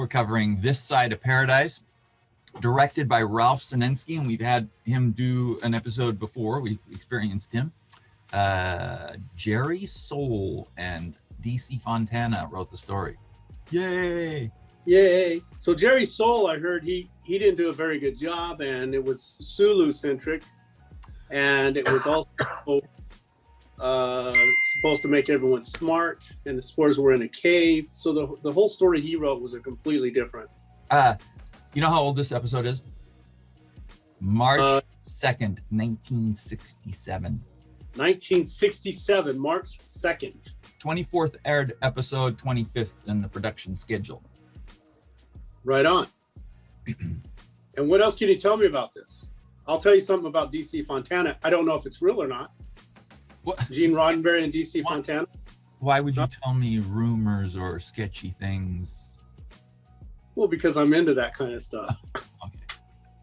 we're covering This Side of Paradise, directed by Ralph Senensky, and we've had him do an episode before. We've experienced him. Jerry Sohl and DC Fontana wrote the story. Yay! Yay! So Jerry Sohl, I heard he didn't do a very good job, and it was Sulu-centric, and it was also supposed to make everyone smart, and the spores were in a cave. So the whole story he wrote was a completely different. You know how old this episode is? March 2nd, 1967. 1967, March 2nd. 24th aired episode, 25th in the production schedule. Right on. And what else can you tell me about this? I'll tell you something about DC Fontana. I don't know if it's real or not. What? Gene Roddenberry and DC Fontana. Why would you tell me rumors or sketchy things? Well, because I'm into that kind of stuff. Okay.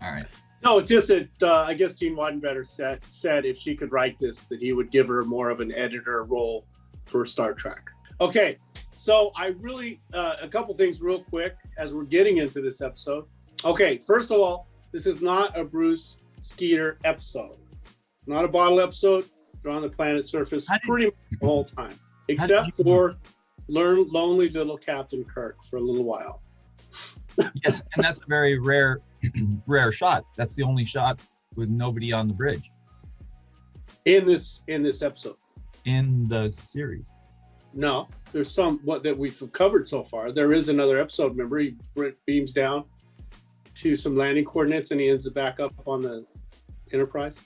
All right. No, it's just that I guess Gene Roddenberry said if she could write this, that he would give her more of an editor role for Star Trek. Okay, so I really, a couple things real quick as we're getting into this episode. Okay, first of all, this is not a Bruce Skeeter episode. Not a bottle episode. They're on the planet surface pretty much the whole time, except for lonely little Captain Kirk for a little while. Yes, and that's a very rare shot. That's the only shot with nobody on the bridge. In this episode. In the series. No, there's some that we've covered so far. There is another episode. Remember, he beams down to some landing coordinates and he ends up back up on the Enterprise.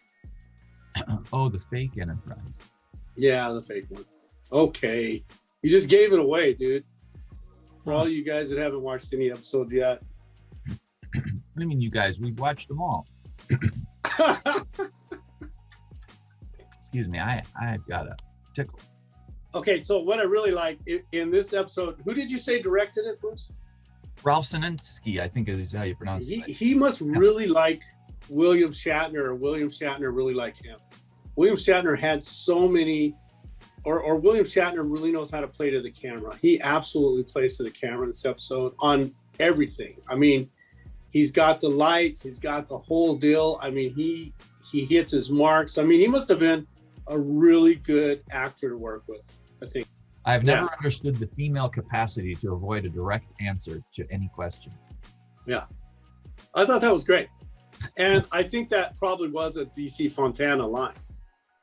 Oh, the fake Enterprise. Yeah, the fake one. Okay, you just gave it away, dude. For all you guys that haven't watched any episodes yet. What do you mean, you guys? We've watched them all. Excuse me, I've got a tickle. Okay, so what I really like in this episode, who did you say directed it, Bruce? Ralph Senensky, I think is how you pronounce it. He must really like William Shatner, or William Shatner really liked him. William Shatner had so many, or William Shatner really knows how to play to the camera. He absolutely plays to the camera in this episode on everything. I mean, he's got the lights, he's got the whole deal. I mean, he hits his marks. I mean, he must have been a really good actor to work with, I think. I've never understood the female capacity to avoid a direct answer to any question. Yeah, I thought that was great. And I think that probably was a DC Fontana line.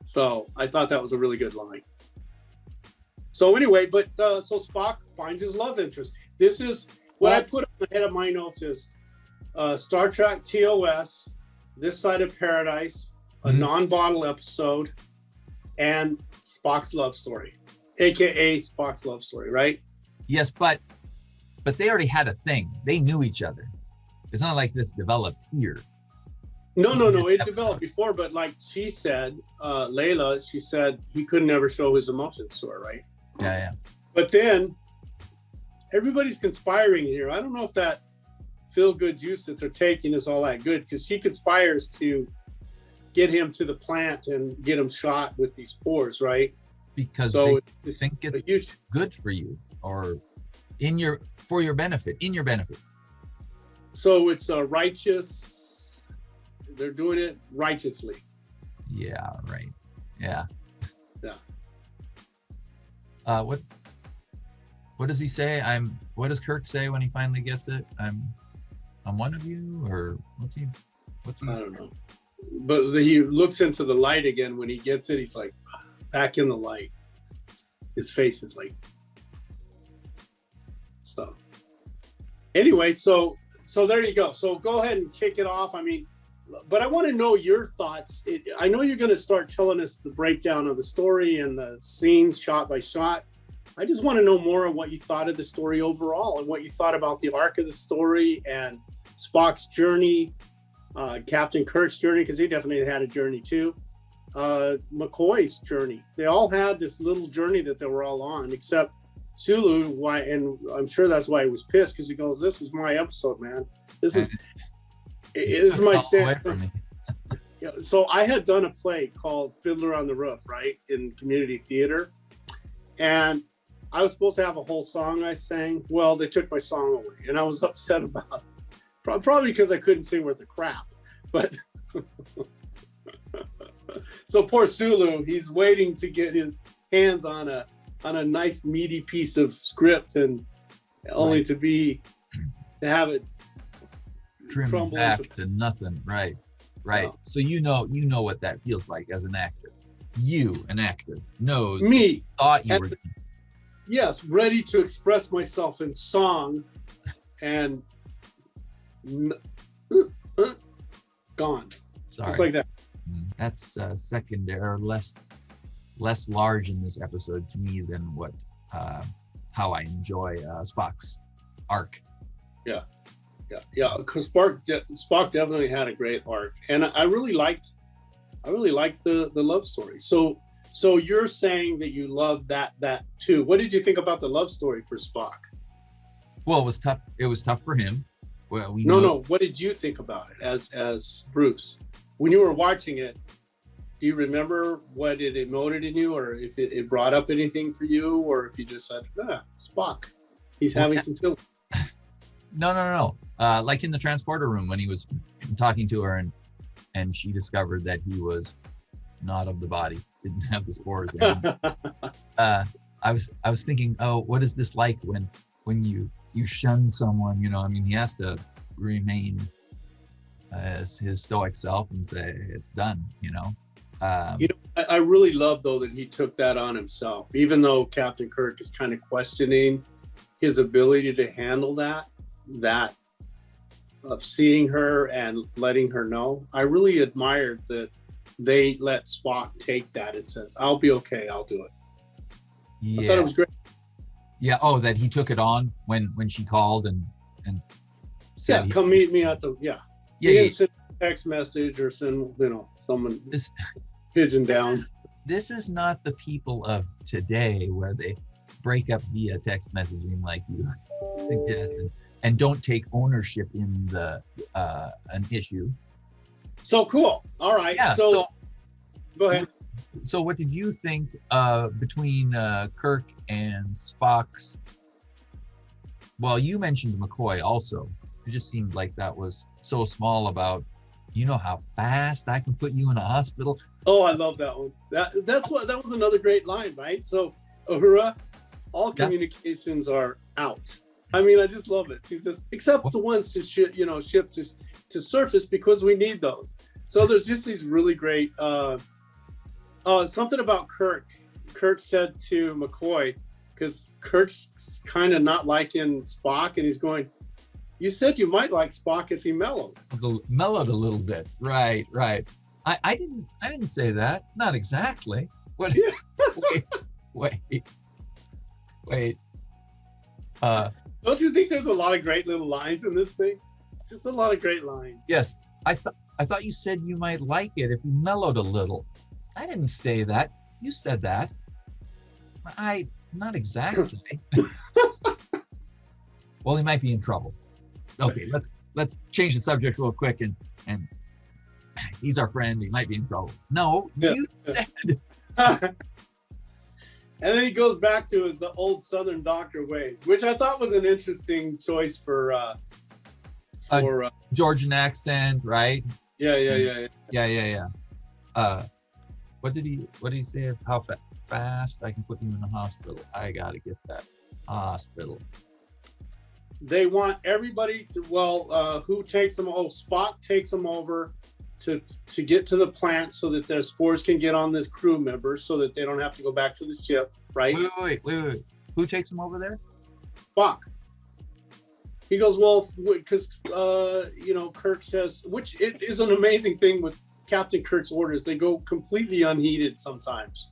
So I thought that was a really good line. So anyway, so Spock finds his love interest. This is what I put on the head of my notes is Star Trek TOS, This Side of Paradise, a non-bottle episode, and Spock's love story, aka Spock's love story, right? Yes, but they already had a thing. They knew each other. It's not like this developed here. No, it developed before, but like she said, Layla, she said he could never show his emotions to her, right? Yeah. But then everybody's conspiring here. I don't know if that feel-good juice that they're taking is all that good, because she conspires to get him to the plant and get him shot with these spores, right? Because they think it's huge, good for you, or for your benefit, in your benefit. So it's a righteous. They're doing it righteously. Yeah, right. Yeah. What does he say? What does Kirk say when he finally gets it? I'm one of you, or what's he I don't know. But he looks into the light again when he gets it. He's like, back in the light. His face is like. So anyway, so there you go. So go ahead and kick it off. I mean, but I want to know your thoughts. I know you're going to start telling us the breakdown of the story and the scenes shot by shot. I just want to know more of what you thought of the story overall, and what you thought about the arc of the story and Spock's journey, Captain Kirk's journey, because he definitely had a journey too. McCoy's journey. They all had this little journey that they were all on, except Sulu. Why? And I'm sure that's why he was pissed, because he goes, "This was my episode, man. This is my set." So I had done a play called Fiddler on the Roof, right, in community theater, and I was supposed to have a whole song I sang. Well, they took my song away, and I was upset about it. Probably because I couldn't sing worth the crap. But so poor Sulu, he's waiting to get his hands on a nice meaty piece of script, and only to have it trimmed back to nothing. Right. No. So you know what that feels like as an actor. You, an actor, knows me. Thought you were. Yes, ready to express myself in song, and gone. Sorry. Just like that. That's secondary, or less large in this episode to me than what how I enjoy Spock's arc. Yeah. Because Spock definitely had a great arc, and I really liked the love story. So you're saying that you loved that too. What did you think about the love story for Spock? Well, it was tough. It was tough for him. Well, No. What did you think about it as Bruce when you were watching it? Do you remember what it emoted in you, or if it brought up anything for you, or if you just said, Spock, he's having some feelings? No. Like in the transporter room when he was talking to her and she discovered that he was not of the body, didn't have the spores. And, I was thinking, oh, what is this like when you shun someone? He has to remain as his stoic self and say it's done. I really love though that he took that on himself, even though Captain Kirk is kind of questioning his ability to handle that of seeing her and letting her know. I really admired that they let Spock take that and says, I'll be okay, I'll do it. Yeah. I thought it was great. Yeah. Oh, that he took it on when she called and said, come meet me at the He didn't send a text message or send someone pigeon down. This is not the people of today where they break up via text messaging like you suggest and don't take ownership in the an issue. So cool. All right. Yeah, so go ahead. So what did you think between Kirk and Spock's? Well, you mentioned McCoy also. It just seemed like that was so small about, how fast I can put you in a hospital. Oh, I love that one. That was another great line, right? So, Uhura, all communications are out. I just love it. She says, except the ones to ship to surface because we need those. So there's just these really great something about Kirk. Kirk said to McCoy, because Kirk's kind of not liking Spock, and he's going, you said you might like Spock if he mellowed. Mellowed a little bit. Right. I didn't say that. Not exactly. What? Wait. Don't you think there's a lot of great little lines in this thing? Just a lot of great lines. Yes. I thought you said you might like it if you mellowed a little. I didn't say that. You said that. Not exactly. Well, he might be in trouble. Okay, let's change the subject real quick and he's our friend. He might be in trouble. No, you said. And then he goes back to his old Southern doctor ways, which I thought was an interesting choice for Georgian accent, right? Yeah. What did he say? How fast I can put you in the hospital? I gotta get that hospital. They want everybody to, who takes them? Oh, Spock takes them over to get to the plant so that their spores can get on this crew member so that they don't have to go back to the ship, right? Wait. Who takes them over there? Spock. He goes, well, because, Kirk says, which it is an amazing thing with Captain Kirk's orders. They go completely unheeded sometimes.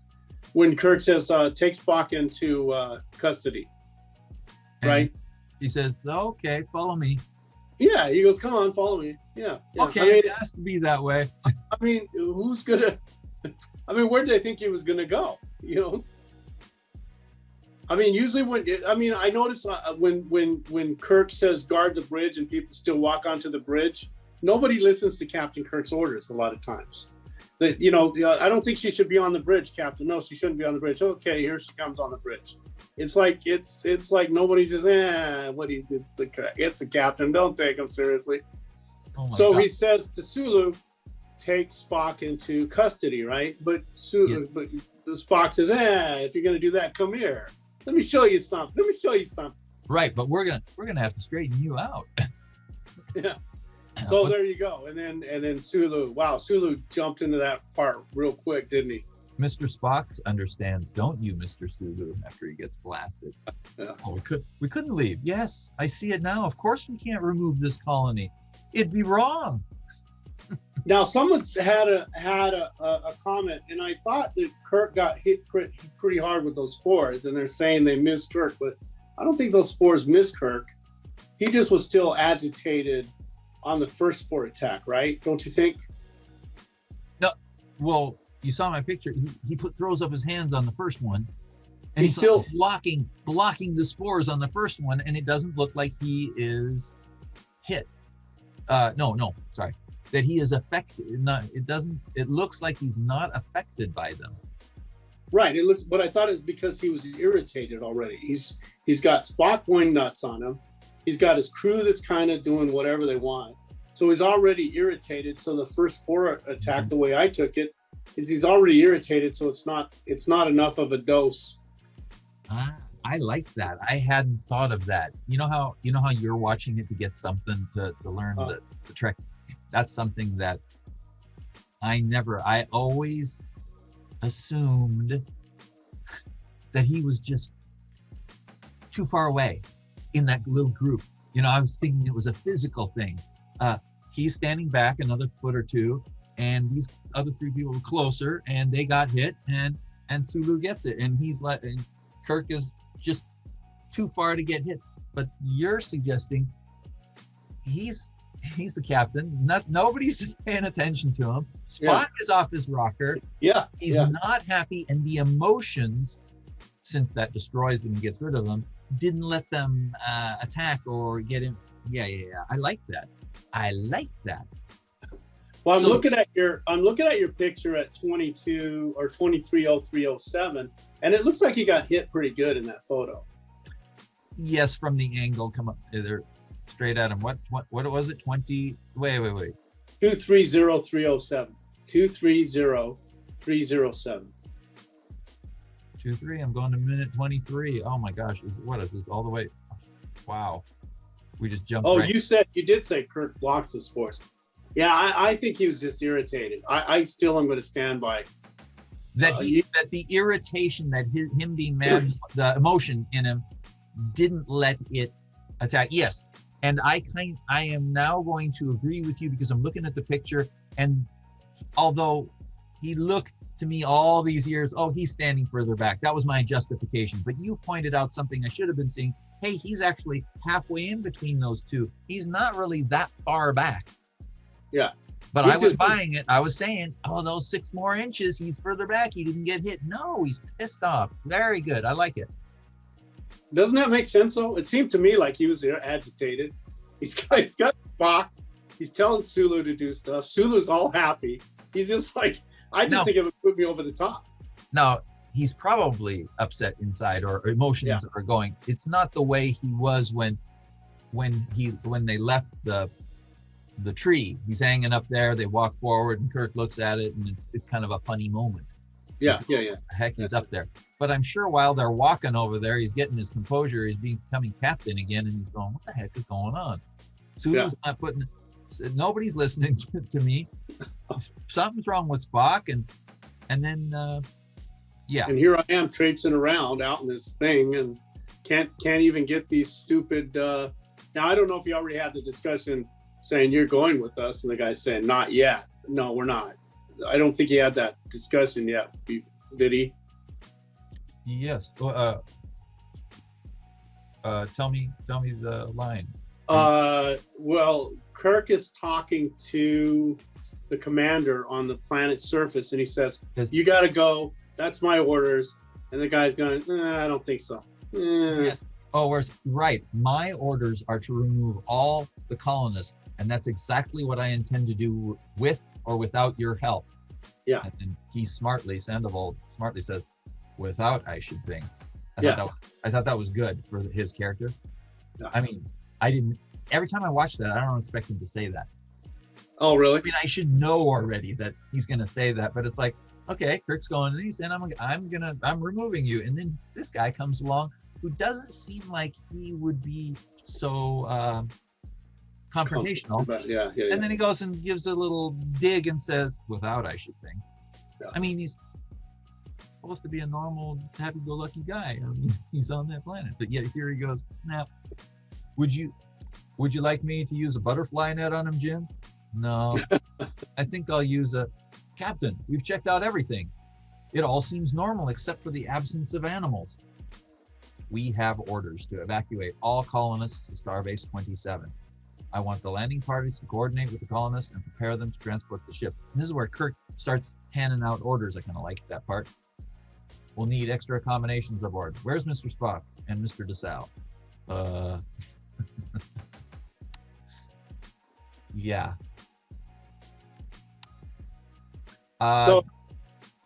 When Kirk says, take Spock into custody, right? He says, okay, follow me. Yeah, he goes, come on, follow me. Yeah. Okay, it has to be that way. Who's gonna? Where did they think he was gonna go? Usually I notice when Kirk says guard the bridge and people still walk onto the bridge, nobody listens to Captain Kirk's orders a lot of times. that, I don't think she should be on the bridge, Captain. No, she shouldn't be on the bridge. Okay, here she comes on the bridge. It's like nobody just what he did. It's the captain. Don't take him seriously. Oh so God. he says to Sulu, take Spock into custody, right? But but the Spock says, if you're gonna do that, come here. Let me show you something. Right, but we're gonna have to straighten you out. Yeah. So there you go. And then Sulu. Wow, Sulu jumped into that part real quick, didn't he? Mr. Spock understands, don't you, Mr. Sulu? After he gets blasted. Yeah. Oh, we couldn't leave. Yes, I see it now. Of course, we can't remove this colony. It'd be wrong. Now, someone had a comment, and I thought that Kirk got hit pretty hard with those spores, and they're saying they missed Kirk, but I don't think those spores missed Kirk. He just was still agitated on the first spore attack, right? Don't you think? No. Well, you saw my picture. He throws up his hands on the first one, and He's still blocking the spores on the first one, and it doesn't look like he is hit. No, sorry. That he is affected. It looks like he's not affected by them. Right. It looks, but I thought it's because he was irritated already. He's got Spock going nuts on him. He's got his crew that's kind of doing whatever they want. So he's already irritated. So the first spore attack, the way I took it, is he's already irritated. So it's not enough of a dose. I like that. I hadn't thought of that. You know how you're watching it to get something to learn the Trek. That's something that I always assumed that he was just too far away in that little group. I was thinking it was a physical thing. He's standing back another foot or two, and these other three people were closer, and they got hit, and Sulu gets it, and and Kirk is just too far to get hit. But you're suggesting he's the captain. Nobody's paying attention to him. Spock is off his rocker. Yeah. He's not happy, and the emotions, since that destroys them and gets rid of them, didn't let them attack or get him. Yeah. I like that. Well, I'm looking at your picture at 22 or 230307, and it looks like he got hit pretty good in that photo. Yes, from the angle, come up there straight at him. What was it? 20. Wait. 230307. 230307. 23. I'm going to minute 23. Oh my gosh! What is this? All the way? Wow. We just jumped. Oh, right. you did say Kirk blocks the spores. Yeah, I think he was just irritated. I still am going to stand by that. That the irritation, that him being mad, the emotion in him, didn't let it attack. Yes, and I am now going to agree with you because I'm looking at the picture, and although he looked to me all these years, he's standing further back. That was my justification. But you pointed out something I should have been seeing. Hey, he's actually halfway in between those two. He's not really that far back. Yeah. But I was buying it. I was saying, those 6 more inches, he's further back. He didn't get hit. No, he's pissed off. Very good. I like it. Doesn't that make sense, though? It seemed to me like he was agitated. He's got Spock. He's telling Sulu to do stuff. Sulu's all happy. He's just like, I just think it would put me over the top. Now, he's probably upset inside, or emotions are going. It's not the way he was when they left the tree. He's hanging up there. They walk forward, and Kirk looks at it, and it's kind of a funny moment. Yeah. Heck, he's up there. But I'm sure while they're walking over there, he's getting his composure. He's becoming captain again, and he's going, "What the heck is going on?" Sulu's not putting. Nobody's listening to me. Something's wrong with Spock, and then. And here I am traipsing around out in this thing and can't even get these stupid. Now I don't know if you already had the discussion saying you're going with us, and the guy's saying not yet. No, we're not. I don't think he had that discussion yet. Did he? Yes. Tell me the line. Well, Kirk is talking to the commander on the planet's surface, and he says, "You got to go. That's my orders." And the guy's going, I don't think so. Yes. Right. My orders are to remove all the colonists, and that's exactly what I intend to do with or without your help. Yeah. And then he Sandoval smartly says, without, I should think. I thought that was good for his character. Yeah. I mean, every time I watch that, I don't expect him to say that. Oh, really? I mean, I should know already that he's going to say that, but it's like, okay, Kirk's going, and he's saying, I'm removing you. And then this guy comes along who doesn't seem like he would be so confrontational. Yeah. And then he goes and gives a little dig and says, without, I should think. Yeah. I mean, he's supposed to be a normal, happy-go-lucky guy. I mean, he's on that planet, but yet here he goes. Now, would you like me to use a butterfly net on him, Jim? No, I think I'll use a captain. We've checked out everything. It all seems normal except for the absence of animals. We have orders to evacuate all colonists to Starbase 27. I want the landing parties to coordinate with the colonists and prepare them to transport the ship. And this is where Kirk starts handing out orders. I kind of like that part. We'll need extra accommodations aboard. Where's Mr. Spock and Mr. DeSalle? Yeah. So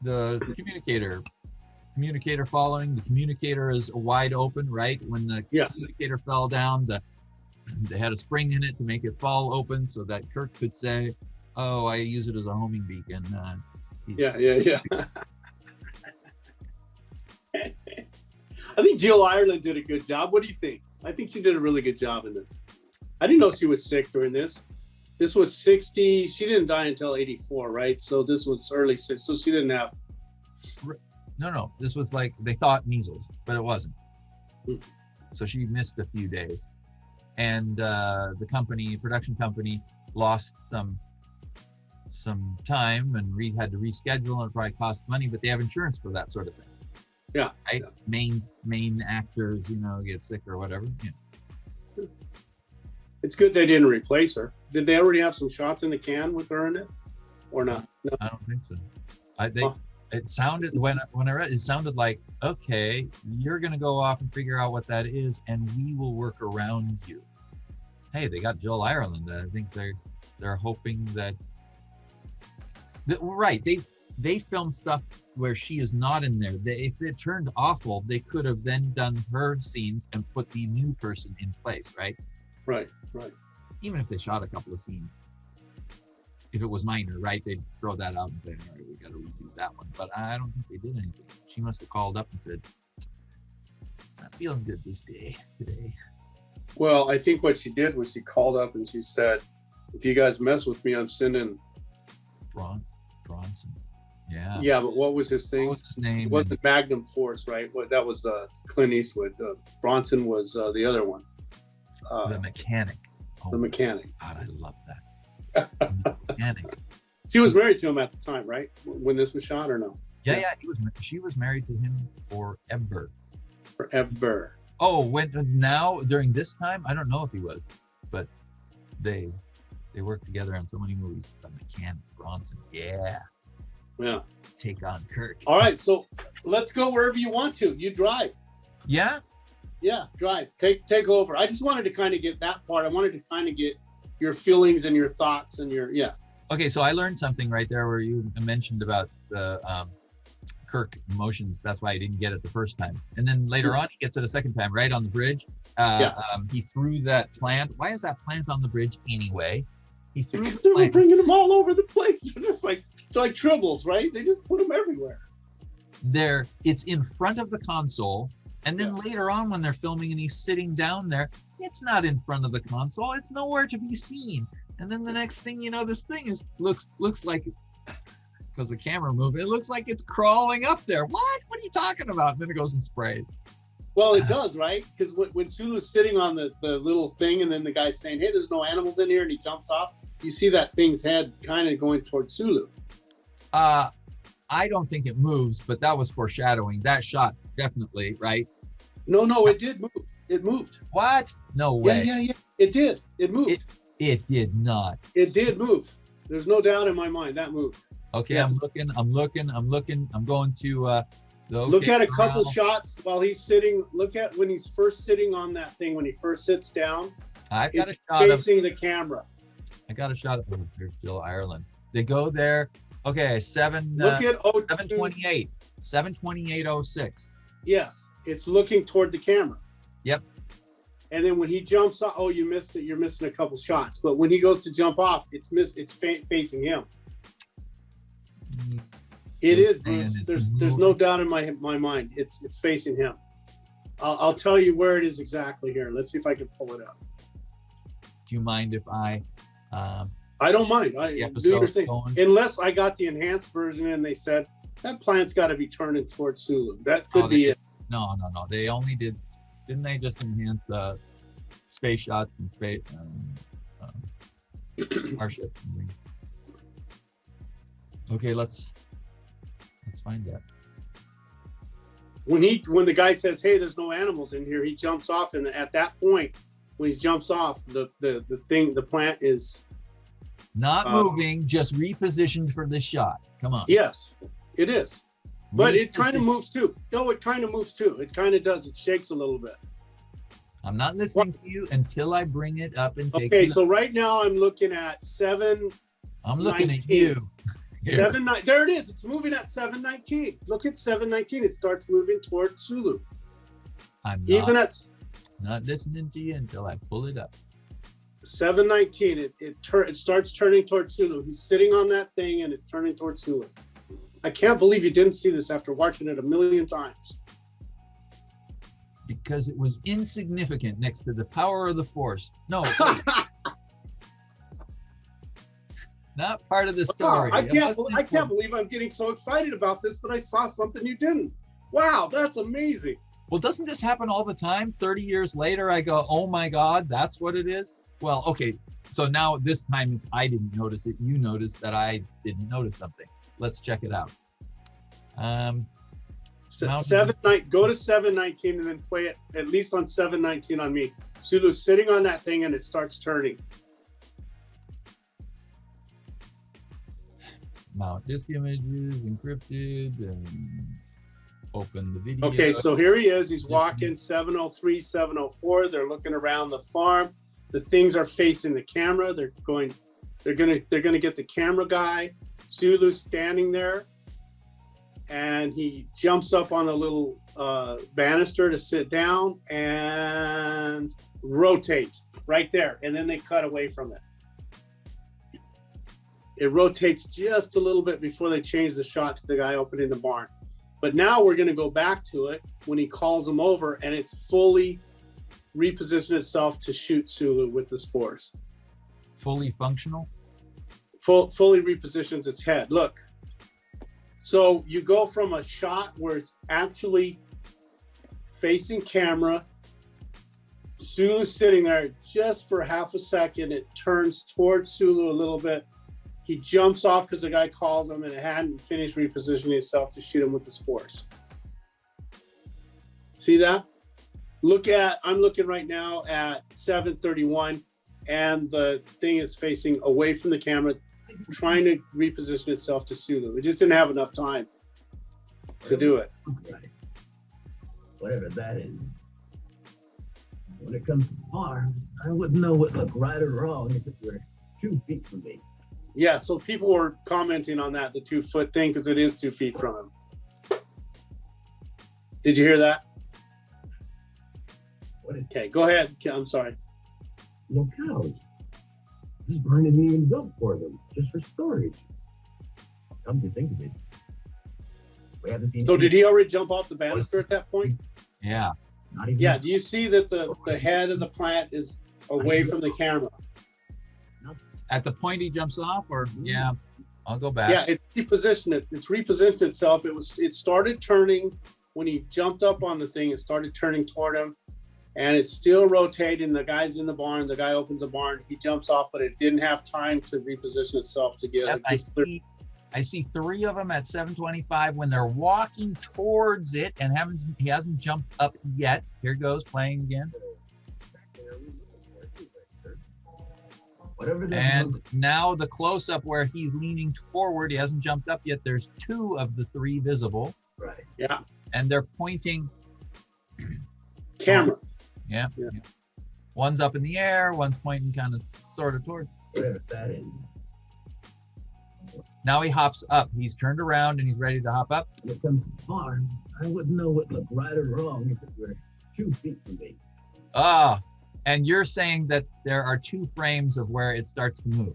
the communicator following, the communicator is wide open, right? When the communicator fell down, they had a spring in it to make it fall open so that Kirk could say, oh, I use it as a homing beacon. Yeah. I think Jill Ireland did a good job. What do you think? I think she did a really good job in this. I didn't know she was sick during this. This was 60. She didn't die until 84, right? So this was early. So she didn't have. No. This was like, they thought measles, but it wasn't. So she missed a few days. And the production company lost some time and had to reschedule, and it probably cost money, but they have insurance for that sort of thing. Yeah. Right? Yeah. Main actors, get sick or whatever. Yeah. It's good they didn't replace her. Did they already have some shots in the can with her in it, or not? No. I don't think so. It sounded when I read it sounded like, okay, you're gonna go off and figure out what that is, and we will work around you. Hey, they got Jill Ireland. I think they're hoping that right. They filmed stuff where she is not in there. If it turned awful, they could have then done her scenes and put the new person in place, right? Right. Even if they shot a couple of scenes, if it was minor, right, they'd throw that out and say, all right, we got to redo that one. But I don't think they did anything. She must have called up and said, not feeling good today. Well, I think what she did was she called up and she said, if you guys mess with me, I'm sending Bronson. Yeah. Yeah, but what was his thing? What was his name? It wasn't Magnum Force, right? That was Clint Eastwood. Bronson was the other one. The mechanic. The mechanic. God, I love that. The mechanic. She was married to him at the time, right? When this was shot, or no? Yeah. She was married to him forever. Forever. Oh, now during this time, I don't know if he was, but they worked together on so many movies. The mechanic, Bronson. Yeah. Take on Kirk. All right, so let's go wherever you want to. You drive. Yeah. Yeah, drive. Take over. I just wanted to kind of get that part. I wanted to kind of get your feelings and your thoughts and your Okay, so I learned something right there where you mentioned about the Kirk emotions. That's why I didn't get it the first time. And then later on, he gets it a second time, right on the bridge. He threw that plant. Why is that plant on the bridge anyway? He threw the they were bringing them all over the place. They're just like tribbles, right? They just put them everywhere. It's in front of the console. And then later on, when they're filming and he's sitting down there, it's not in front of the console. It's nowhere to be seen. And then the next thing you know, this thing looks like, because the camera moved, it looks like it's crawling up there. What are you talking about? And then it goes and sprays. Well, it does, right? Because when Sulu's sitting on the little thing, and then the guy's saying, hey, there's no animals in here, and he jumps off, you see that thing's head kind of going towards Sulu. I don't think it moves, but that was foreshadowing. That shot, definitely, right? No, it did move. It moved. What? No way. Yeah. It did. It moved. It did not. It did move. There's no doubt in my mind that moved. Okay, yes. I'm looking. I'm going to look at a couple shots while he's sitting. Look at when he's first sitting on that thing, when he first sits down. I've got a shot facing the camera. I got a shot of there's Jill Ireland. They go there. Okay, Look at 728. 728.06. Yes, it's looking toward the camera. Yep. And then when he jumps off, oh, you missed it. You're missing a couple shots. But when he goes to jump off, it's facing him. It is, Bruce. There's no doubt in my mind. It's facing him. I'll tell you where it is exactly here. Let's see if I can pull it up. Do you mind if I don't mind. Do your thing. Unless I got the enhanced version and they said that planet's got to be turning towards Sulu. That could be it. No. They only didn't they just enhance space shots and space starships and things. Okay, let's find that. When the guy says, "Hey, there's no animals in here," he jumps off, and at that point, when he jumps off, the plant is not moving, just repositioned for this shot. Come on. Yes, it is. But it kind of moves too. No, it kind of moves too. It kind of does. It shakes a little bit. I'm not listening to you until I bring it up and take Okay, so right now I'm looking at 7. I'm looking at you. 7-9. There it is. It's moving at 7:19. Look at 7:19. It starts moving toward Sulu. I'm not listening to you until I pull it up. 7:19. It starts turning towards Sulu. He's sitting on that thing and it's turning towards Sulu. I can't believe you didn't see this after watching it a million times. Because it was insignificant next to the power of the Force. No, not part of the story. I can't believe I'm getting so excited about this that I saw something you didn't. Wow, that's amazing. Well, doesn't this happen all the time? 30 years later, I go, oh my God, that's what it is? Well, okay, so now this time I didn't notice it. You noticed that I didn't notice something. Let's check it out. Go to 7:19 and then play it at least on 7:19 on me. Sulu's sitting on that thing and it starts turning. Mount disk images, encrypted, and open the video. Okay, so here he is. He's walking 7:03, 7:04. They're looking around the farm. The things are facing the camera. They're gonna get the camera guy. Sulu's standing there, and he jumps up on a little banister to sit down and rotate right there. And then they cut away from it. It rotates just a little bit before they change the shot to the guy opening the barn. But now we're going to go back to it when he calls him over, and it's fully repositioned itself to shoot Sulu with the spores. Fully functional? Fully repositions its head. Look. So you go from a shot where it's actually facing camera, Sulu's sitting there just for half a second. It turns towards Sulu a little bit. He jumps off because the guy calls him, and it hadn't finished repositioning itself to shoot him with the spores. See that? I'm looking right now at 7:31, and the thing is facing away from the camera, trying to reposition itself to Sulu. It just didn't have enough time to do it. Right. Whatever that is. When it comes to farms, I wouldn't know what looked right or wrong if it were 2 feet from me. Yeah, so people were commenting on that, the 2-foot thing, because it is 2 feet from him. Did you hear that? Okay, go ahead. I'm sorry. No cows. This barn isn't even built for them, just for storage. Come to think of it. We haven't seen. So did he already jump off the banister at that point? Yeah. Not even. Yeah, do you see that the head of the plant is away from the camera? At the point he jumps off, or yeah, I'll go back. Yeah, it's repositioned itself. It started turning when he jumped up on the thing. It started turning toward him, and it's still rotating. The guy's in the barn. The guy opens the barn. He jumps off, but it didn't have time to reposition itself to get. Yep, I see 3 of them at 7:25 when they're walking towards it, and he hasn't jumped up yet. Here goes playing again. And now the close-up where he's leaning forward, he hasn't jumped up yet. There's 2 of the 3 visible. Right. Yeah. And they're pointing. Camera. Yeah. One's up in the air. One's pointing kind of sort of towards. Whatever that is. Now he hops up. He's turned around and he's ready to hop up. When it comes to farms, I wouldn't know what looked right or wrong if it were 2 feet from me. Ah, and you're saying that there are 2 frames of where it starts to move.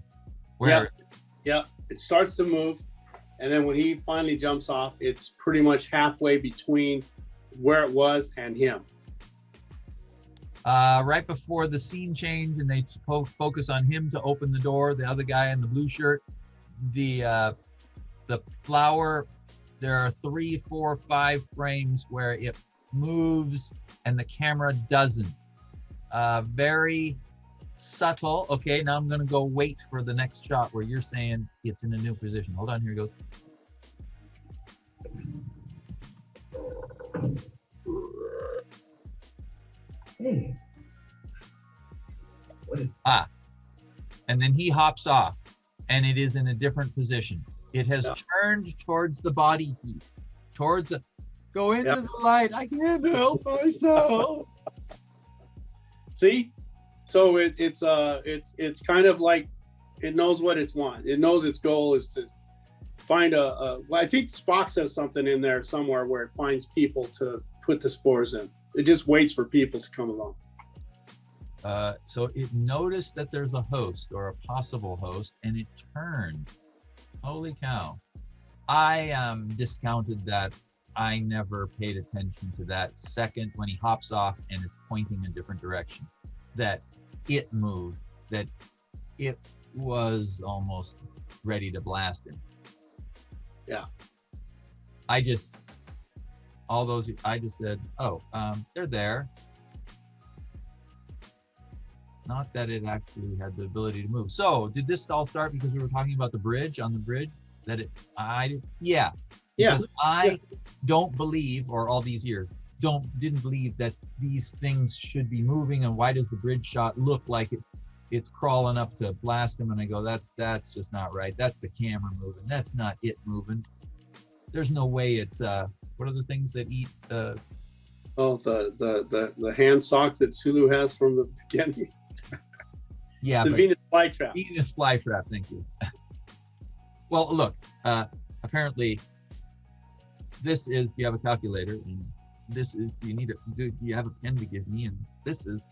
Yeah, it starts to move. And then when he finally jumps off, it's pretty much halfway between where it was and him. Right before the scene change and they focus on him to open the door, the other guy in the blue shirt, the flower, there are 3, 4, 5 frames where it moves and the camera doesn't. Very subtle. Okay, now I'm going to go wait for the next shot where you're saying it's in a new position. Hold on, here it goes. Hey. What is And then he hops off and it is in a different position. It has turned towards the body heat, towards the, go into the light. I can't help myself. See? So it's kind of like it knows what it's want. It knows its goal is to find well, I think Spock says something in there somewhere where it finds people to put the spores in. It just waits for people to come along. So it noticed that there's a host or a possible host and it turned. Holy cow. I discounted that. I never paid attention to that second when he hops off and it's pointing a different direction. That it moved, that it was almost ready to blast him. Yeah. I just said, oh, they're there. Not that it actually had the ability to move. So did this all start because we were talking about the bridge, on the bridge? Because I don't believe, or all these years, didn't believe that these things should be moving. And why does the bridge shot look like it's crawling up to blast him? And I go, that's just not right. That's the camera moving. That's not it moving. There's no way it's what are the things that eat the hand sock that Sulu has from the beginning. Yeah, the Venus flytrap. Venus flytrap, thank you. Well, look, apparently this is, you have a calculator, and this is, do you have a pen to give me? And this is,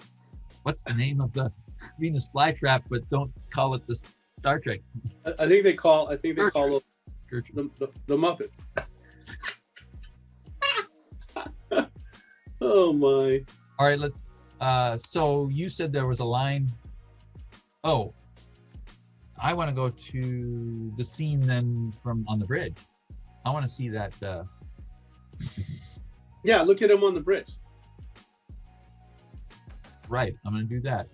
what's the name of the Venus flytrap, but don't call it the Star Trek. I think they call it the Muppets. Oh my. All right, so you said there was a line. Oh, I want to go to the scene then from on the bridge. I want to see that. Yeah, look at him on the bridge. Right, I'm going to do that.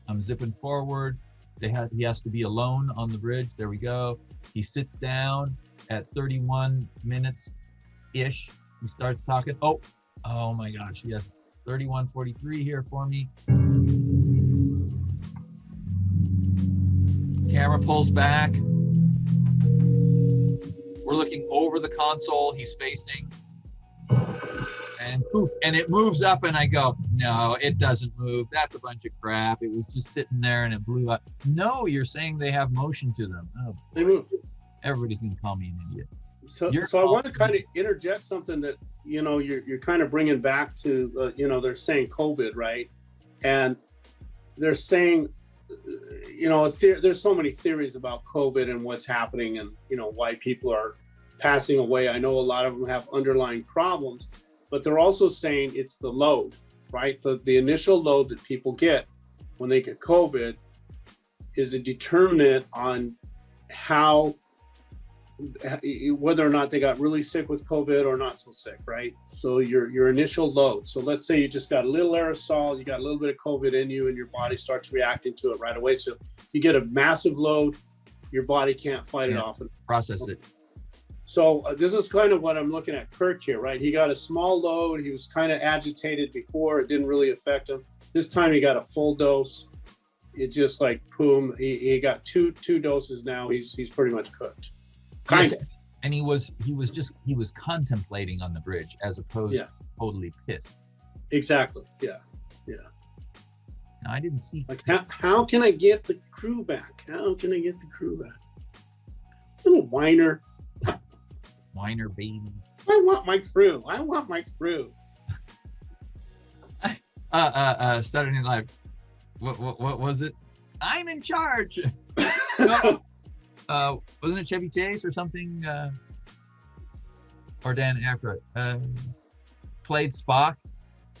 I'm zipping forward. He has to be alone on the bridge. There we go. He sits down at 31 minutes-ish. He starts talking. Oh my gosh, yes. 31:43 here for me. Camera pulls back. We're looking over the console he's facing. And poof, and it moves up and I go, no, it doesn't move. That's a bunch of crap. It was just sitting there and it blew up. No, you're saying they have motion to them. Oh, they move. Everybody's going to call me an idiot. So I want to kind of interject something that, you're kind of bringing back to, they're saying COVID, right? And they're saying, there's so many theories about COVID and what's happening and, why people are passing away. I know a lot of them have underlying problems, but they're also saying it's the load, right? The initial load that people get when they get COVID is a determinant on whether or not they got really sick with COVID or not so sick, right? So your initial load. So let's say you just got a little aerosol, you got a little bit of COVID in you and your body starts reacting to it right away. So you get a massive load, your body can't fight it off and process it. So this is kind of what I'm looking at Kirk here, right? He got a small load. He was kind of agitated before. It didn't really affect him. This time he got a full dose. It just like, boom, he got two doses now. He's pretty much cooked. Yes, and he was contemplating on the bridge as opposed to totally pissed. Exactly. Yeah. Now, I didn't see. Like how can I get the crew back? How can I get the crew back? Little whiner. Whiner babies. I want my crew. I want my crew. Saturday Night Live. What was it? I'm in charge. No. Wasn't it Chevy Chase or something? Or Dan Aykroyd played Spock.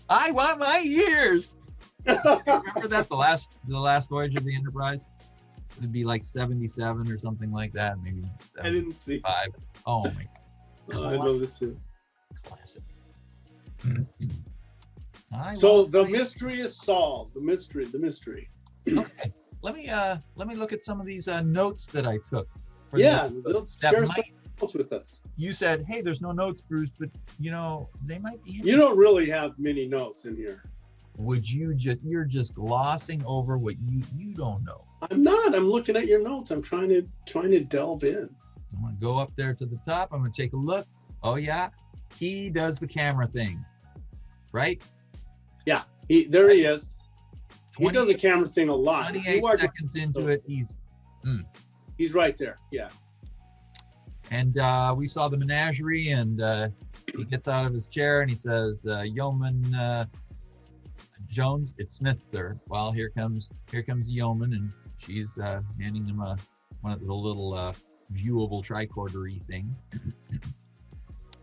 I want my ears. Remember that the last voyage of the Enterprise? It'd be like 77 or something like that, maybe. I didn't see. 5. Oh my god. I know this too. Classic. So the mystery is solved. The mystery. Okay. Let me look at some of these notes that I took. Let's share some notes with us. You said, hey, there's no notes, Bruce, but they might be. You don't really have many notes in here. You're just glossing over what you don't know. I'm not. I'm looking at your notes. I'm trying to delve in. I'm gonna go up there to the top. I'm gonna take a look. Oh yeah, he does the camera thing, right? Yeah, there he is. He does the camera thing a lot. 28 seconds into it, he's right there. Yeah. And we saw the menagerie, and he gets out of his chair and he says, "Yeoman Jones, it's Smith, sir." Well, here comes the yeoman, and she's handing him one of the little viewable tricorder-y thing.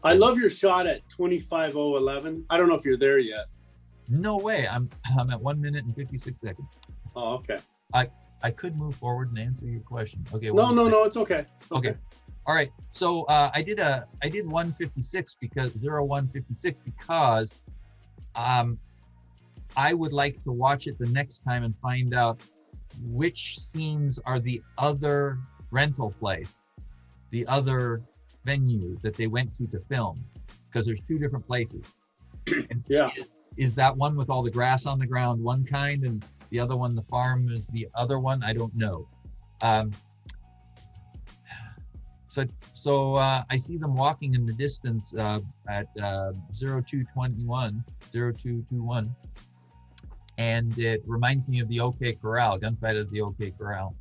I love your shot at 25:011. I don't know if you're there yet. No way. I'm at 1 minute and 56 seconds. Oh, okay. I could move forward and answer your question. Okay. No, it's okay. It's okay. All right. So I did 156 because 0156 because I would like to watch it the next time and find out which scenes are the other rental place, the other venue that they went to film, because there's 2 different places. And yeah. Is that one with all the grass on the ground one kind, and the other one, the farm, is the other one? I don't know. So I see them walking in the distance at 0221, and it reminds me of the OK Corral, gunfight at the OK Corral.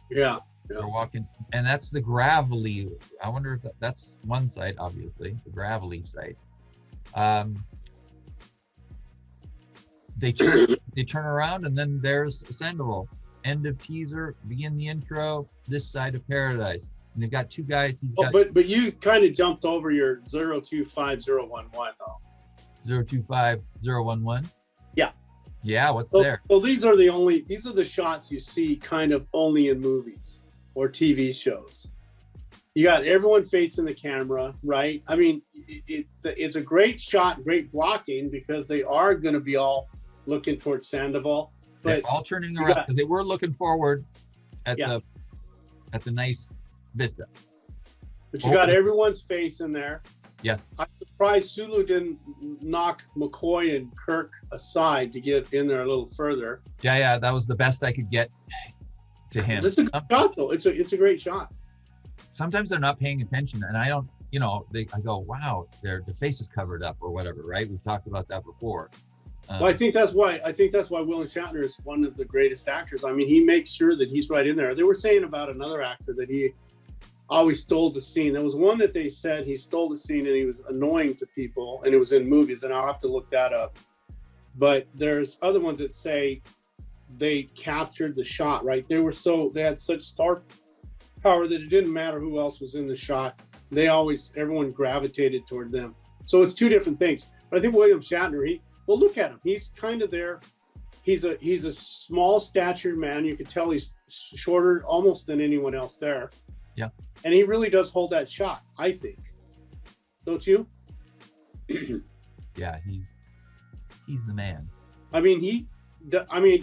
Yeah. They're walking, and that's the gravelly. I wonder if that's one site, obviously, the gravelly site. They turn around, and then there's Sandoval. End of teaser, begin the intro, this side of paradise. And they've got 2 guys. But you kind of jumped over your 025011 though. 025011. Yeah. Yeah, what's there? So these are the shots you see kind of only in movies or TV shows. You got everyone facing the camera, right? I mean, it's a great shot, great blocking, because they are going to be all looking towards Sandoval. But they're all turning around because they were looking forward at the nice vista. But you got everyone's face in there. Yes. I'm surprised Sulu didn't knock McCoy and Kirk aside to get in there a little further. Yeah, that was the best I could get to him. It's a good shot, though. It's a great shot. Sometimes they're not paying attention, and I don't, I go, wow, their face is covered up or whatever, right? We've talked about that before. Well, I think that's why William Shatner is one of the greatest actors. I mean, he makes sure that he's right in there. They were saying about another actor that he always stole the scene. There was one that they said he stole the scene and he was annoying to people, and it was in movies, and I'll have to look that up. But there's other ones that say they captured the shot, right? They had such star power that it didn't matter who else was in the shot. Everyone gravitated toward them. So it's 2 different things. But I think William Shatner, look at him. He's kind of there. He's a small statured man. You can tell he's shorter almost than anyone else there. Yeah. And he really does hold that shot, I think. Don't you? Yeah, he's the man. I mean,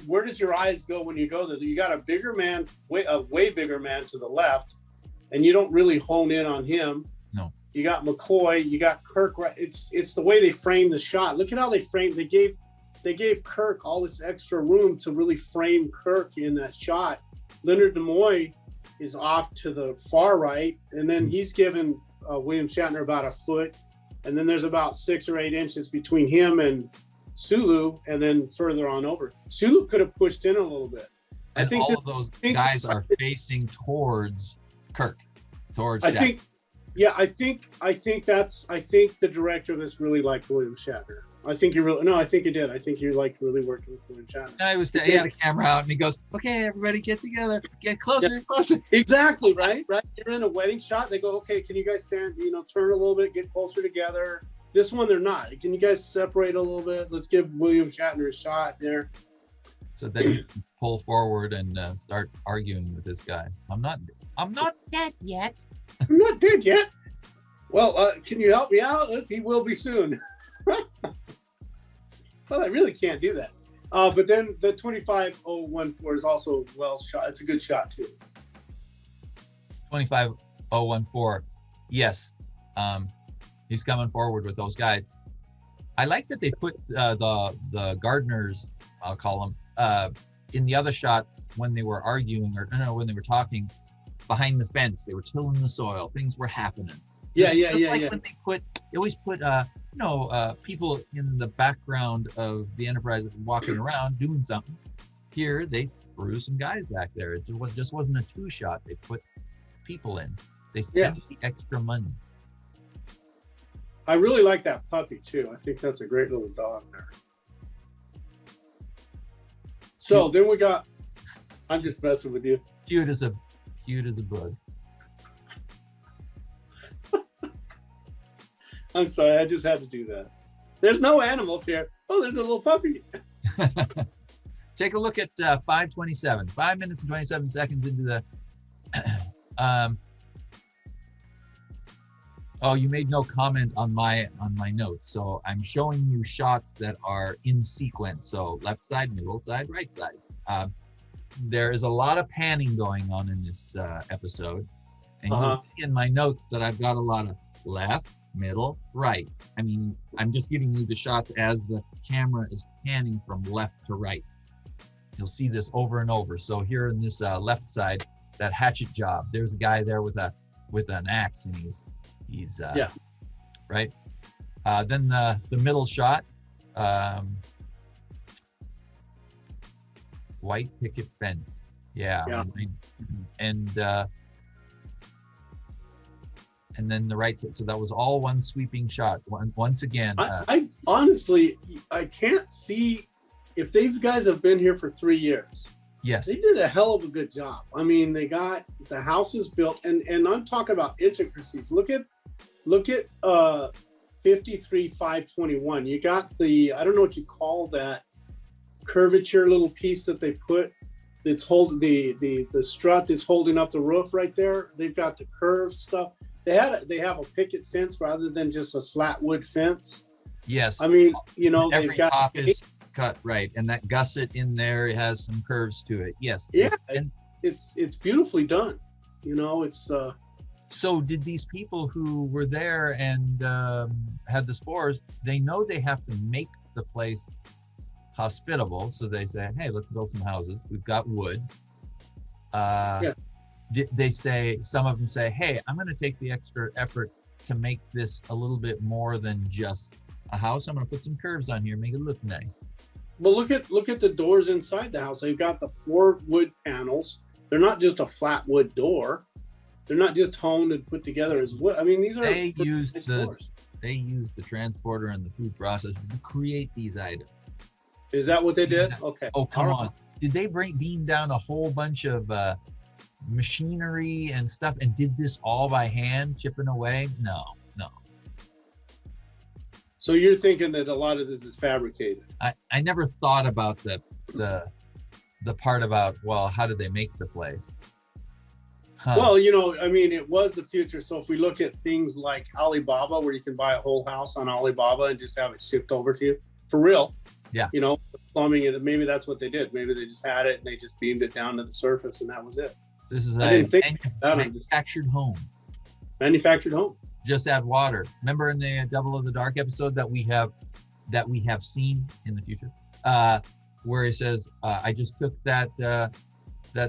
where does your eyes go when you go there? You got a bigger man, a way bigger man to the left, and you don't really hone in on him. No. You got McCoy, you got Kirk. Right? It's the way they frame the shot. Look at how they framed. They gave Kirk all this extra room to really frame Kirk in that shot. Leonard Nimoy is off to the far right, and then he's given William Shatner about a foot, and then there's about 6 or 8 inches between him and Sulu, and then further on over. Sulu could have pushed in a little bit. And all of those guys are facing towards Kirk, towards Shatner. I think the director of this really liked William Shatner. I think you did. I think you liked really working with William Shatner. He had a camera out and he goes, "Okay, everybody get together, get closer, closer." Exactly, right? You're in a wedding shot. They go, "Okay, can you guys stand, turn a little bit, get closer together." This one, they're not. Can you guys separate a little bit? Let's give William Shatner a shot there. So then you pull forward and start arguing with this guy. I'm not dead yet. I'm not dead yet. Well, can you help me out? He will be soon. Well, I really can't do that. But then the 25014 is also well shot. It's a good shot too. 25014. Yes. He's coming forward with those guys. I like that they put the gardeners, I'll call them, in the other shots when they were arguing when they were talking behind the fence. They were tilling the soil. Things were happening. When they always put people in the background of the Enterprise walking around doing something. Here they threw some guys back there. It just wasn't a two shot. They put people in. They spent the extra money. I really like that puppy too. I think that's a great little dog there. So then we got, I'm just messing with you. Cute as a bug. I'm sorry, I just had to do that. There's no animals here. Oh, there's a little puppy. Take a look at 5:27. 5 minutes and 27 seconds into the. Oh, you made no comment on my notes, so I'm showing you shots that are in sequence. So left side, middle side, right side. There is a lot of panning going on in this episode, and you'll see in my notes that I've got a lot of left, middle, right. I mean, I'm just giving you the shots as the camera is panning from left to right. You'll see this over and over. So here in this left side, that hatchet job, there's a guy there with an axe, and he's right. Then the middle shot, white picket fence. And then the right side. So that was all one sweeping shot. Once again, I honestly, I can't see if these guys have been here for 3 years. Yes, they did a hell of a good job. I mean, they got the houses built, and I'm talking about intricacies. Look at 53-521. You got the, I don't know what you call that curvature little piece that they put. It's holding the strut that's holding up the roof right there. They've got the curved stuff. They have a picket fence rather than just a slat wood fence. Yes. I mean, every they've got top is cut right, and that gusset in there has some curves to it. Yes. Yeah, it's beautifully done. It's. So did these people who were there and had the spores? They know they have to make the place hospitable, so they say, "Hey, let's build some houses. We've got wood." They say, some of them say, "Hey, I'm going to take the extra effort to make this a little bit more than just a house. I'm going to put some curves on here, make it look nice." Well, look at the doors inside the house. They've got the 4 wood panels. They're not just a flat wood door. They're not just honed and put together as wood. I mean, these are they used the transporter and the food processor to create these items. Is that what they did? Okay. Oh, come on. Did they beam down a whole bunch of machinery and stuff and did this all by hand, chipping away? No. So you're thinking that a lot of this is fabricated? I never thought about the part about, well, how did they make the place? Well, I mean, it was the future. So if we look at things like Alibaba, where you can buy a whole house on Alibaba and just have it shipped over to you for real. Yeah. Plumbing it, maybe that's what they did. Maybe they just had it and they just beamed it down to the surface and that was it. This is a manufactured home. Manufactured home. Just add water. Remember in the Devil of the Dark episode that we have seen in the future, where he says, "I just took that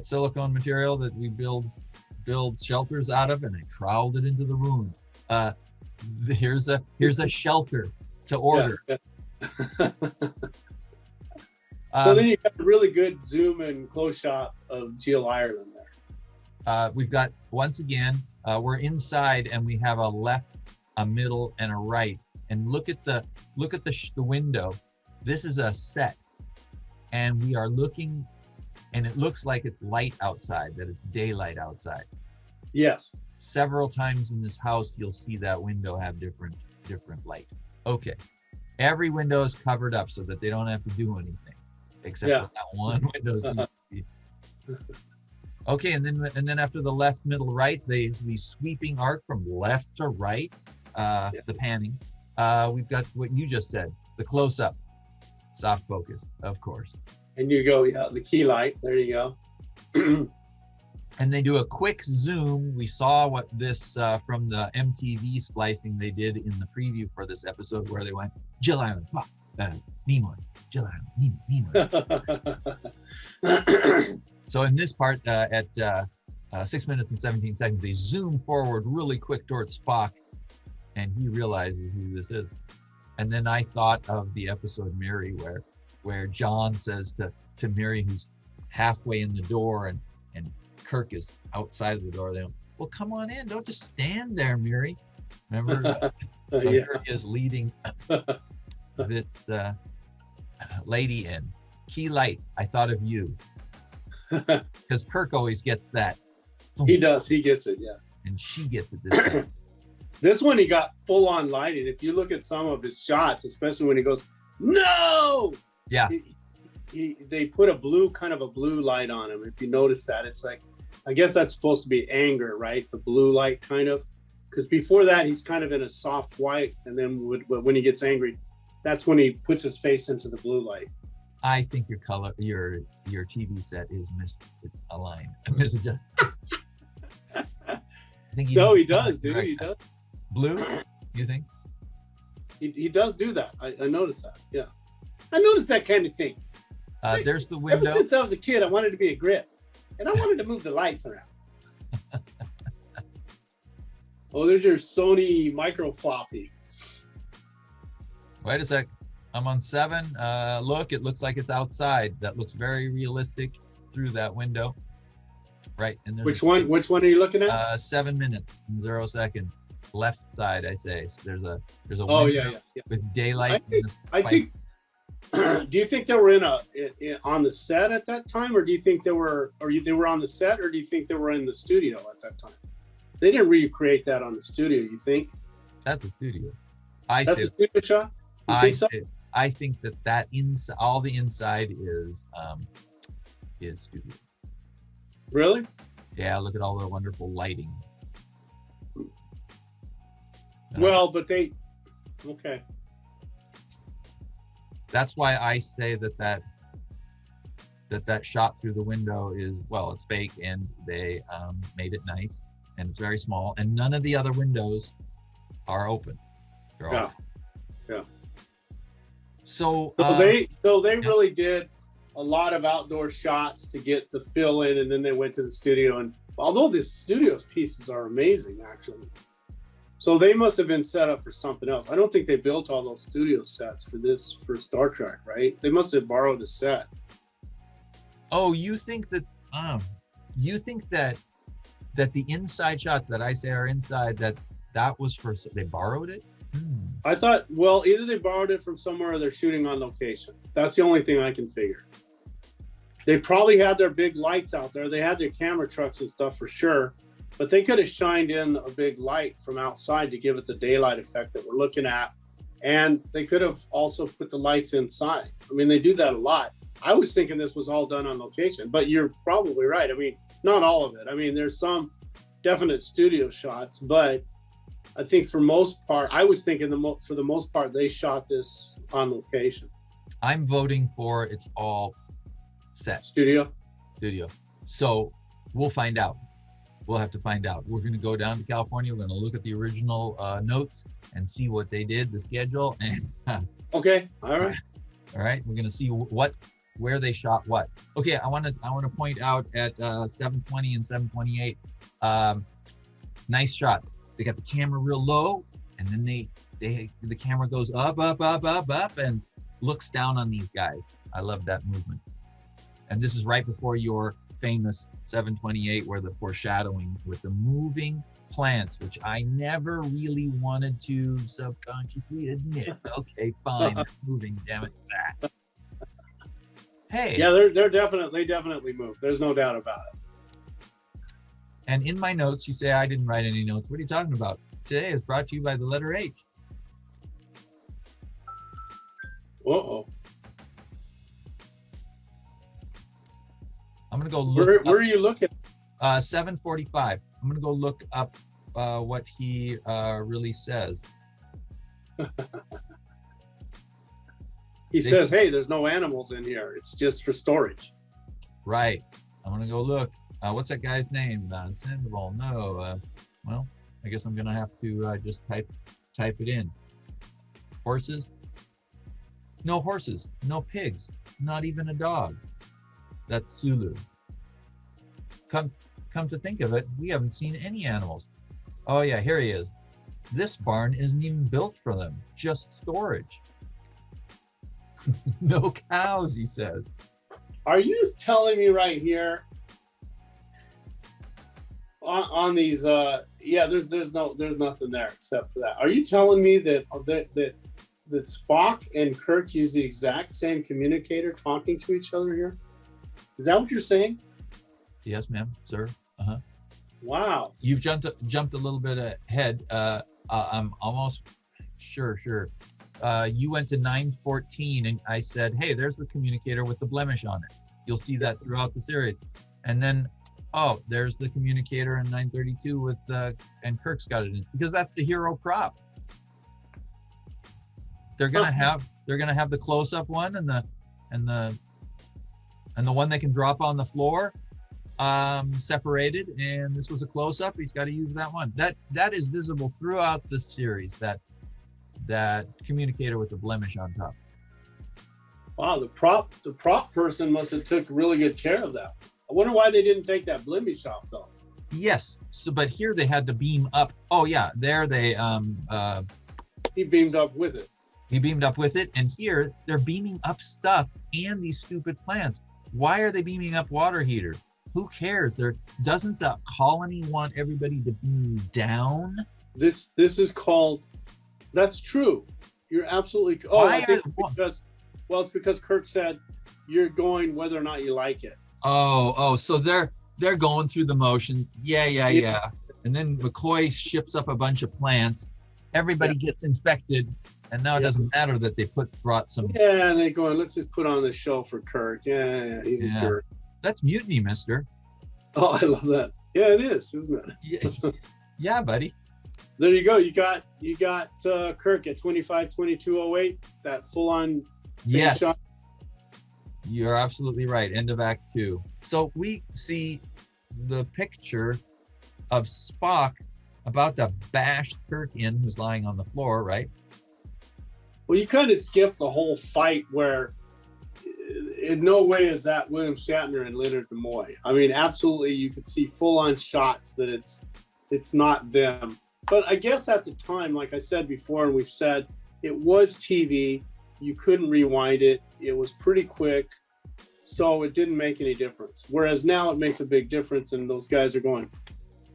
silicone material that we build shelters out of, and I troweled it into the wound. Here's a shelter to order." So then you got a really good zoom and close shot of Jill Ireland there. We've got, once again, we're inside and we have a left, a middle, and a right. And look at the window. This is a set, and we are looking, and it looks like it's light outside, that it's daylight outside. Yes. Several times in this house, you'll see that window have different light. Okay. Every window is covered up so that they don't have to do anything, except for that one window. Okay, and then after the left, middle, right, the sweeping arc from left to right, the panning. We've got what you just said, the close-up, soft focus, of course. And you go, the key light, there you go. And they do a quick zoom. We saw what this from the MTV splicing they did in the preview for this episode, where they went, Jill Island, Spock, Nimoy, Jill Island, Nimoy. So in this part, at 6 minutes and 17 seconds, they zoom forward really quick towards Spock, and he realizes who this is. And then I thought of the episode Mary, where John says to Mary, who's halfway in the door, and Kirk is outside of the door. They go, well, come on in. Don't just stand there, Mary. Remember? So Kirk is leading this lady in. Key light, I thought of you. Because Kirk always gets that. He does. He gets it, yeah. And she gets it this time. This one, he got full-on lighting. If you look at some of his shots, especially when he goes, no! Yeah. They put a kind of a blue light on him. If you notice that, it's like, I guess that's supposed to be anger, right? The blue light, kind of. Because before that, he's kind of in a soft white. And then when he gets angry, that's when he puts his face into the blue light. I think your TV set is misaligned, misadjusted. He does, dude. He does. Blue, you think? He does do that. I noticed that. Yeah, I noticed that kind of thing. There's the window. Ever since I was a kid, I wanted to be a grip, and I wanted to move the lights around. Oh, there's your Sony micro floppy. Wait a sec. I'm on 7. Look, it looks like it's outside. That looks very realistic through that window. Right. And which one are you looking at? 7 minutes and 0 seconds. Left side, I say. So there's a window yeah. With daylight. I think do you think they were on the set at that time, or do you think they were on the set, or do you think they were in the studio at that time? They didn't recreate that on the studio, you think? That's a studio. That's a studio shot? You think so? I think that all the inside is studio. Really? Yeah, look at all the wonderful lighting. Well, but okay. That's why I say that shot through the window is, well, it's fake, and they made it nice, and it's very small, and none of the other windows are open. They're all open. Yeah. So they really did a lot of outdoor shots to get the fill in, and then they went to the studio. And although the studio pieces are amazing, actually, so they must have been set up for something else. I don't think they built all those studio sets for Star Trek, right? They must have borrowed a set. Oh, you think that the inside shots that I say are inside, that was for, they borrowed it? I thought, well, either they borrowed it from somewhere or they're shooting on location. That's the only thing I can figure. They probably had their big lights out there. They had their camera trucks and stuff for sure, but they could have shined in a big light from outside to give it the daylight effect that we're looking at. And they could have also put the lights inside. I mean, they do that a lot. I was thinking this was all done on location, but you're probably right. I mean, not all of it. I mean, there's some definite studio shots, but I think for most part, I was thinking for the most part, they shot this on location. I'm voting for it's all set. Studio. So we'll find out. We'll have to find out. We're going to go down to California. We're going to look at the original notes and see what they did, the schedule. And okay. All right. We're going to see where they shot what. Okay. I want to point out at 720 and 728, nice shots. They got the camera real low, and then the camera goes up, and looks down on these guys. I love that movement. And this is right before your famous 728, where the foreshadowing with the moving plants, which I never really wanted to subconsciously admit. Okay, fine, they're moving, damn it. Hey. Yeah, they definitely move. There's no doubt about it. And in my notes, you say I didn't write any notes. What are you talking about? Today is brought to you by the letter H. Uh-oh. I'm gonna go look. Where are you looking? 7:45. I'm gonna go look up what he really says. He says, "Hey, there's no animals in here. It's just for storage." Right. I'm gonna go look. What's that guy's name? Sandoval. No. Well, I guess I'm gonna have to just type it in. Horses? No horses. No pigs. Not even a dog. That's Sulu. Come to think of it, we haven't seen any animals. Oh yeah, here he is. This barn isn't even built for them, just storage. No cows, he says. Are you telling me right here on these there's nothing there except for that. Are you telling me that Spock and Kirk use the exact same communicator talking to each other here? Is that what you're saying? Yes, ma'am, sir. Wow. You've jumped a little bit ahead. I'm almost sure. You went to 9:14, and I said, "Hey, there's the communicator with the blemish on it." You'll see that throughout the series. And then, oh, there's the communicator in 9:32 with and Kirk's got it in, because that's the hero prop. They're gonna have the close-up one and the one they can drop on the floor, separated, and this was a close-up. He's got to use that one. That is visible throughout the series, that communicator with the blemish on top. Wow, the prop person must have took really good care of that. I wonder why they didn't take that blemish off though. Yes, so but here they had to beam up. Oh yeah, there they he beamed up with it. He beamed up with it, and here they're beaming up stuff and these stupid plants. Why are they beaming up water heaters? Who cares? Doesn't the colony want everybody to beam down? This is called. That's true. You're absolutely. It's because Kirk said you're going whether or not you like it. Oh, so they're going through the motion. Yeah. And then McCoy ships up a bunch of plants. Everybody gets infected, and now it doesn't matter that they brought some. Yeah, and they're going, let's just put on the show for Kirk. Yeah, he's a jerk. That's mutiny, mister. Oh, I love that. Yeah, it is, isn't it? Yeah, buddy. There you go. You got Kirk at 25:22:08. That full-on shot. You're absolutely right. End of Act 2. So we see the picture of Spock about to bash Kirk in, who's lying on the floor, right? Well, you kind of skip the whole fight where in no way is that William Shatner and Leonard Nimoy. I mean, absolutely, you could see full-on shots that it's not them. But I guess at the time, like I said before, and we've said, it was TV. You couldn't rewind it. It was pretty quick, so it didn't make any difference. Whereas now it makes a big difference, and those guys are going,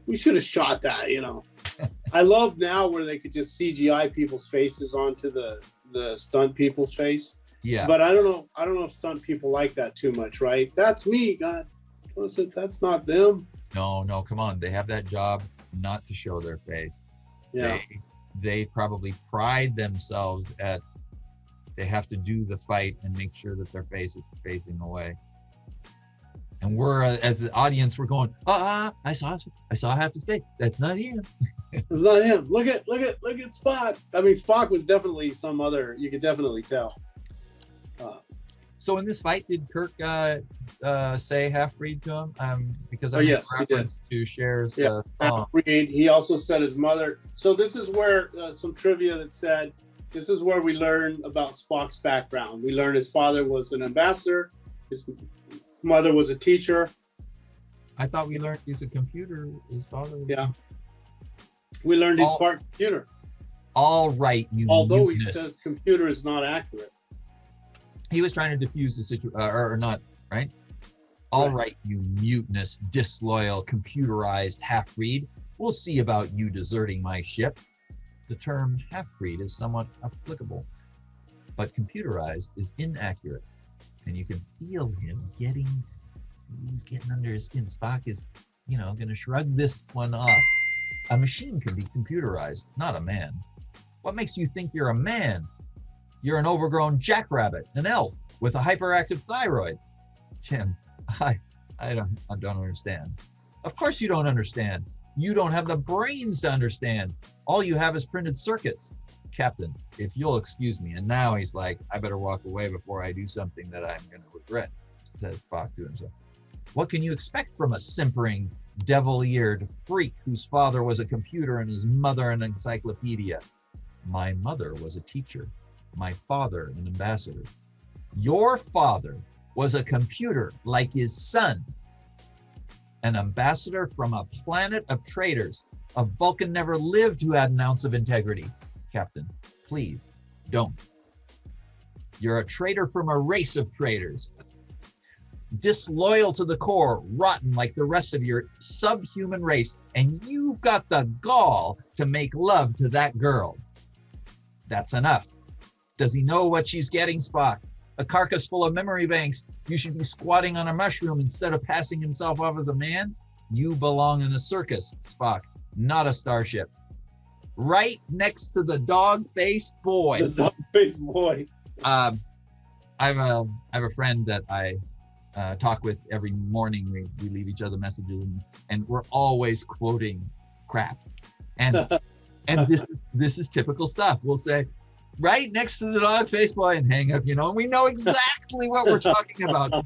we should have shot that, you know. I love now where they could just CGI people's faces onto the stunt people's face. Yeah. But I don't know if stunt people like that too much, right? That's me, God. Listen, that's not them. No, come on. They have that job not to show their face. Yeah. They probably pride themselves at they have to do the fight and make sure that their face is facing away. And we're as the audience, we're going, I saw half his face. That's not him. It's not him. Look at Spock. I mean, Spock was definitely some other. You could definitely tell. So in this fight, did Kirk say half-breed to him? Because I yes, reference to Cher's song. Half-breed. He also said his mother. So this is where some trivia that said this is where we learn about Spock's background. We learn his father was an ambassador. His mother was a teacher. I thought we learned he's a computer. His father was We learned he's part computer. All right, Although he says computer is not accurate. He was trying to defuse the situation, or not, right? All right, you mutinous, disloyal, computerized half-breed. We'll see about you deserting my ship. The term half-breed is somewhat applicable, but computerized is inaccurate. And you can feel him he's getting under his skin. Spock is, going to shrug this one off. A machine can be computerized, not a man. What makes you think you're a man? You're an overgrown jackrabbit, an elf with a hyperactive thyroid. Jim, I don't understand. Of course you don't understand. You don't have the brains to understand. All you have is printed circuits. Captain, if you'll excuse me. And now he's like, I better walk away before I do something that I'm going to regret, says Spock to himself. What can you expect from a simpering, devil-eared freak whose father was a computer and his mother an encyclopedia? My mother was a teacher. My father an ambassador. Your father was a computer like his son. An ambassador from a planet of traitors. A Vulcan never lived who had an ounce of integrity. Captain, please, don't. You're a traitor from a race of traitors. Disloyal to the core, rotten like the rest of your subhuman race, and you've got the gall to make love to that girl. That's enough. Does he know what she's getting, Spock? A carcass full of memory banks. You should be squatting on a mushroom instead of passing himself off as a man. You belong in a circus, Spock, not a starship. Right next to the dog-faced boy. The dog-faced boy. I have a friend that I talk with every morning. We leave each other messages, and we're always quoting crap. And this is typical stuff. We'll say, right next to the dog-faced boy, and hang up, and we know exactly what we're talking about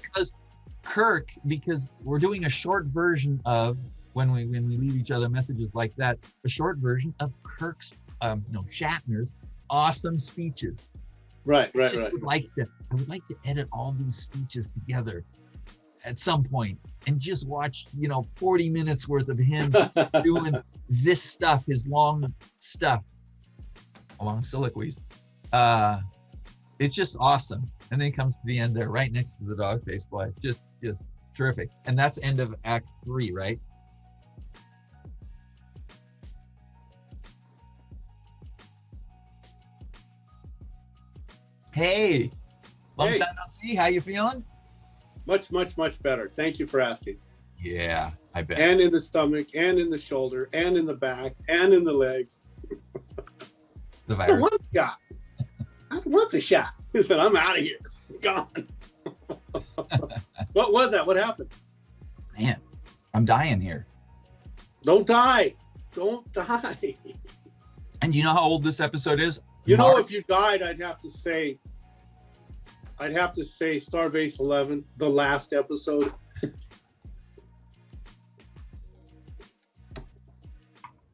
because we're doing a short version of when we leave each other messages like that, a short version of Kirk's, Shatner's awesome speeches. Right. I would like to edit all these speeches together at some point and just watch, 40 minutes worth of him doing this stuff, his long stuff, long soliloquies. It's just awesome. And then he comes to the end there, right next to the dog-faced boy. Just terrific. And that's end of Act 3, right? Hey, long time no see. How you feeling? Much better. Thank you for asking. Yeah, I bet. And in the stomach, and in the shoulder, and in the back, and in the legs. The virus. I don't want the shot. I don't want the shot. He said, I'm out of here. Gone. What was that? What happened? Man, I'm dying here. Don't die. Don't die. And do you know how old this episode is? If you died, I'd have to say Starbase 11, the last episode.